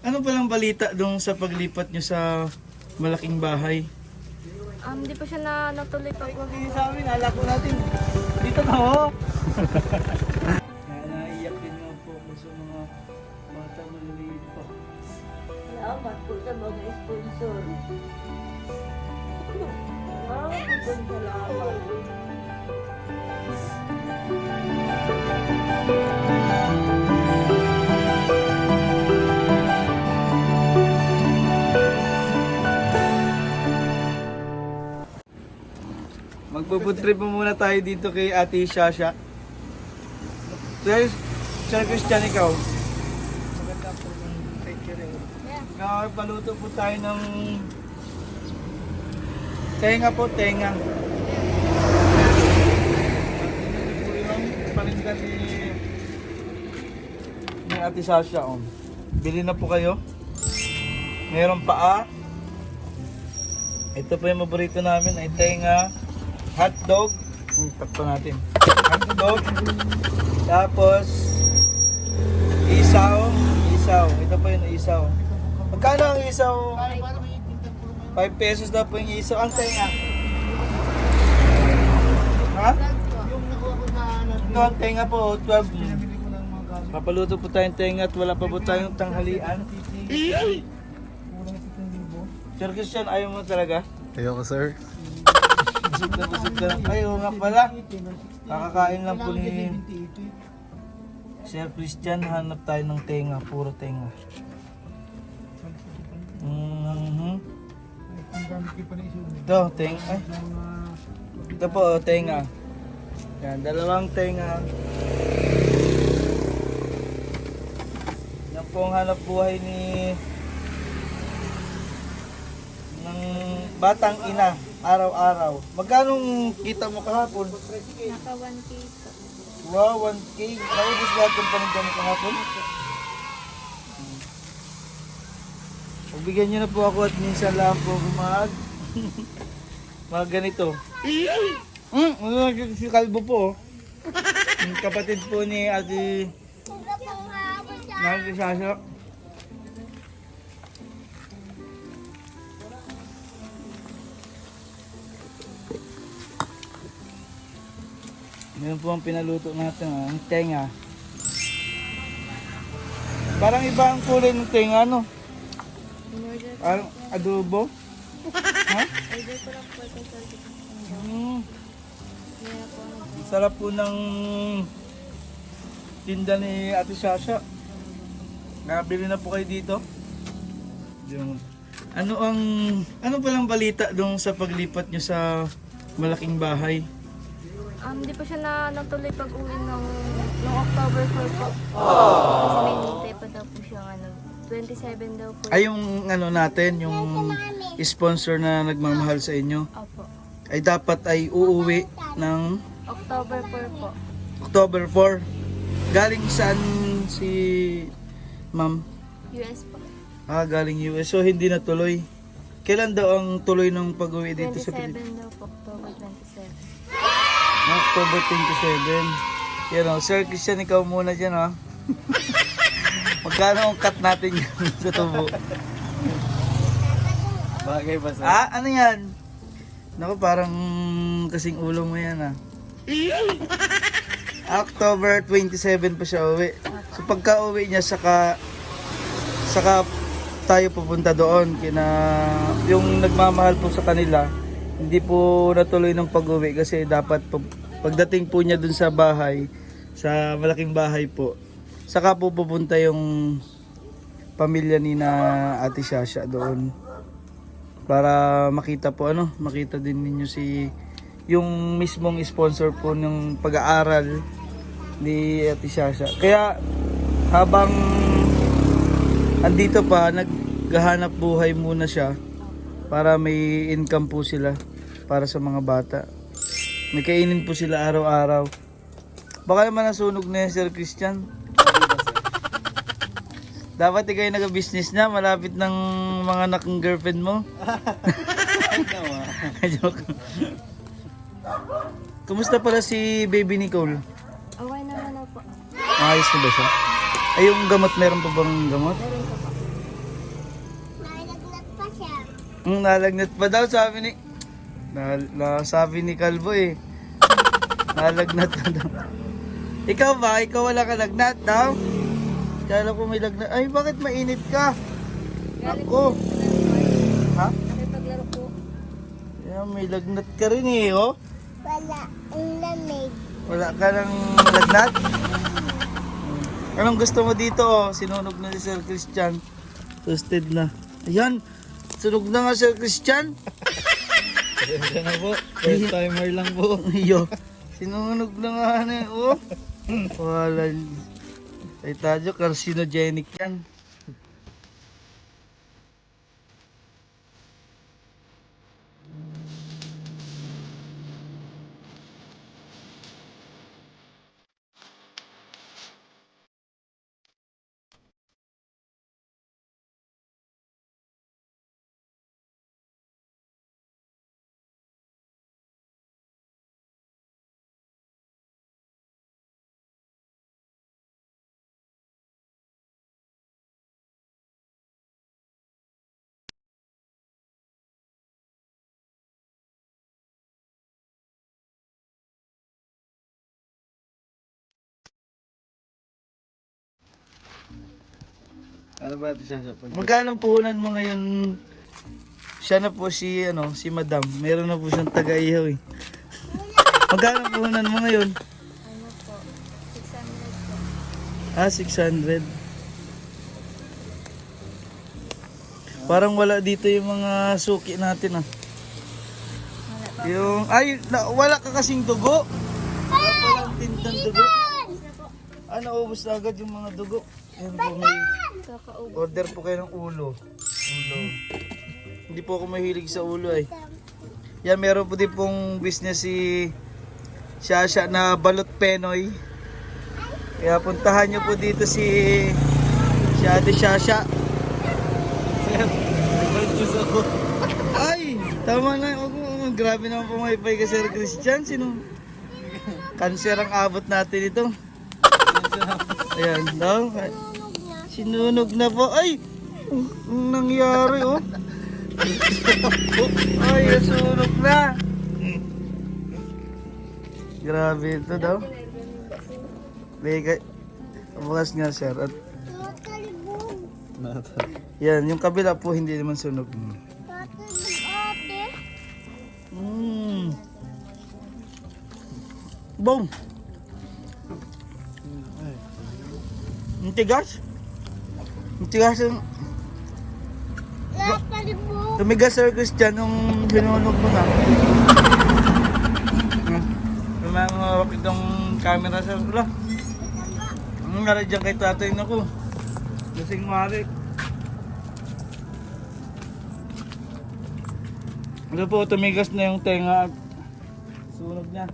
Ano palang balita dong sa paglipat nyo sa malaking bahay? Hindi pa siya natuloy pag Hindi sa amin, alako natin. Dito na ho. Naiiyak din nga po ako sa mga bata maliliit pa. Salamat po sa mga sponsor. Maraming salamat. Magpo-food trip muna tayo dito kay Ate Shasha. Sir Christian, ikaw. Maganda po ng picture. Nakakapaluto po tayo ng tenga po, tenga. Ito po yung palindan ni Ate Shasha. Oh. Bili na po kayo. Mayroon paa. Ito po yung paborito namin ay tenga. Hotdog. Takto natin. Hotdog. Tapos isaw. Isaw. Ito po yung isaw. Magkano ang isaw? 5 pesos daw po yung isaw. Ang tenga. Ha? Ito ang tenga po. 12. Papaluto po tayong tenga at wala pa po tayong tanghalian. Sir Christian, ayaw mo talaga? Ayoko, sir. Busog na lang. Ayaw nga pala. Kakakain lang po ni Sir Christian. Hanap tayo ng tenga. Puro tenga. Ito, tenga. Ay. Ito po, tenga. Yan, dalawang tenga. Yan po ang hanap buhay ng batang ina. Araw-araw. Magkano kita mo kahapon? naka 1K po. Wow, 1K. Naubos lahat yung paninda mo kahapon? Pagbigyan nyo na po ako at minsan lang po mga ganito. Si Kalbo po. Yung kapatid po ni Ate Shasha. Ngayon po ang pinaluto natin, ang tenga. Parang iba ang kulay ng tenga, no? In-order Parang adobo. Ha? order ko lang po ito sa Kaya po Sarap po ng tinda ni Ate Shasha. Nakabili na po kayo dito. Yung, ano palang balita dong sa paglipat nyo sa malaking bahay? Hindi pa siya natuloy pag uwi ng October 4 po. Kasi may hintay pa daw po siya 27 daw po. Ay yung ano natin, yung sponsor na nagmamahal sa inyo, Opo. ay dapat ay uuwi ng October 4 po. October 4. Galing saan si Ma'am? US po. Galing US. So hindi natuloy. Kailan daw ang tuloy ng pag-uwi dito sa Pilipinas? 27 daw po. October 27. October 27. Yan o, Sir Christian, ikaw muna dyan o. Magkano ang cut natin yan sa tubo? Bagay ba, sir? Ano yan? Naku, parang kasing ulo mo yan October 27 pa siya uwi. So pagka uwi niya, saka tayo pupunta doon. Yung nagmamahal po sa kanila, hindi po natuloy ng pag-uwi kasi dapat pagdating po niya dun sa bahay, sa malaking bahay po, saka po pupunta yung pamilya ni na Ate Shasha doon para makita po makita din ninyo yung mismong sponsor po ng pag-aaral ni Ate Shasha. Kaya habang andito pa, naghahanap buhay muna siya para may income po sila para sa mga bata. May kainin po sila araw-araw. Baka naman nasunog na yan, Sir Christian. Dapat ikaw yung nag-business na, malapit ng mga anak ng girlfriend mo. Joke. Kumusta pala si Baby Nicole? Okay naman na po. Ayos na ba siya? Ay, yung gamot, meron pa bang gamot? Meron pa po. Nalagnat pa daw sabi ni sabi ni Kalbo eh. Nalagnat pa daw. Ikaw ba? Ikaw wala ka lagnat daw? Kala ko may lagnat. Ay, bakit mainit ka? Ako. Ha? Nakipaglaro po. Yeah, may lagnat ka rin eh, oh. Wala. Ang lamig. Wala ka ng lagnat? Anong gusto mo dito, oh? Sinunog na si Sir Christian. Toasted na. Ayan. Sunog na nga Sir Christian. Pasensya na po. First timer lang po. Iyo. Sinunog na nga na eh, oh. Wala. Ay tayo, carcinogenic yan. Ano ba ito siya? Magkano ang puhunan mo ngayon? Siya na po si Madam. Meron na po siyang taga-ihaw eh. Magkano ang puhunan mo ngayon? Ano po? 600 po. Ah, 600. Parang wala dito yung mga suki natin ah. Wala pa. Wala ka kasing dugo. Wala palang tintang dugo. Naubos na agad yung mga dugo. Yan po, may Kakaubos. order po kayo ng ulo. Hindi po ako mahilig sa ulo ay. Yan, meron po din pong business si Shasha na balot penoy. Kaya puntahan nyo po dito si Ate Shasha. Ay, tama na. Grabe naman po may ka Sir Christian. Sino? Cancer ang abot natin ito. Ayan, daw. Sinunog na po. Ay! Anong nangyari, oh? Ay, nasunog na. Grabe ito daw. Bukas nga, sir. At yan, yung kabila po hindi naman sunog. Bong! Ang tigas. Ang tigas yung... Tumigas Sir Christian nung sinunog mo na. Lumawak itong camera sir. Wala. Ang nangyari dyan kay tatay na ko. Lasing marik. Ano po, tumigas na yung tenga at sunog niya.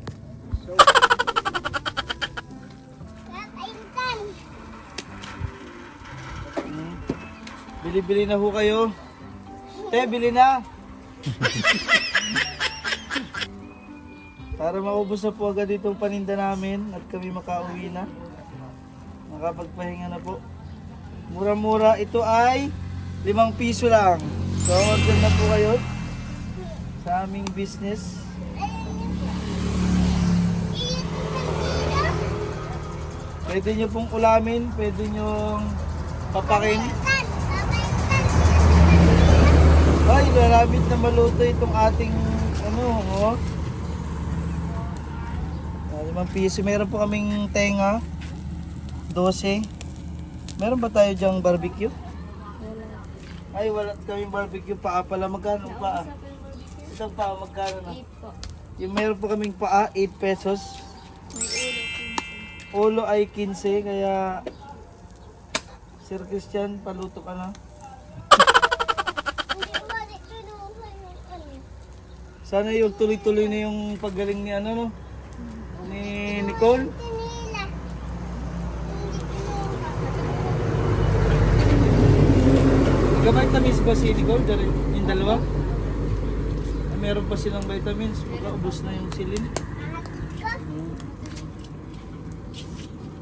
Bili-bili na ho kayo. Te, bili na. Para maubos na po agad itong paninda namin at kami makauwi na. Makapagpahinga na po. Mura-mura. Ito ay 5 piso lang. So, order na po kayo sa aming business. Pwede nyo pong ulamin, pwede nyo papakin. Ay, lalapit na maluto itong ating oh. 5 piso. Meron po kaming tenga. 12. Meron ba tayo dyang barbecue? Wala. Ay, wala kaming barbecue. Paa pala. Magkano ang paa? Isang paa, magkano na? 8 po. Yung meron po kaming paa, 8 pesos. May ulo, 15. Ulo ay 15. Kaya, Sir Christian, paluto ka na. Sana yung tuloy-tuloy na yung paggaling ni ni Nicole. Nagka-vitamins ba si Nicole? Yung dalawa? Meron pa silang vitamins. Baka ubos na yung silin.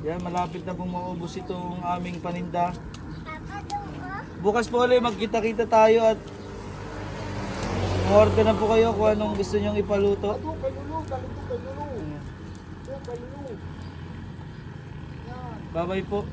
Yan, malapit na pong maubos itong aming paninda. Bukas po ulit magkita-kita tayo at Order na po kayo kung anong gusto nyong ipaluto. Bye-bye po.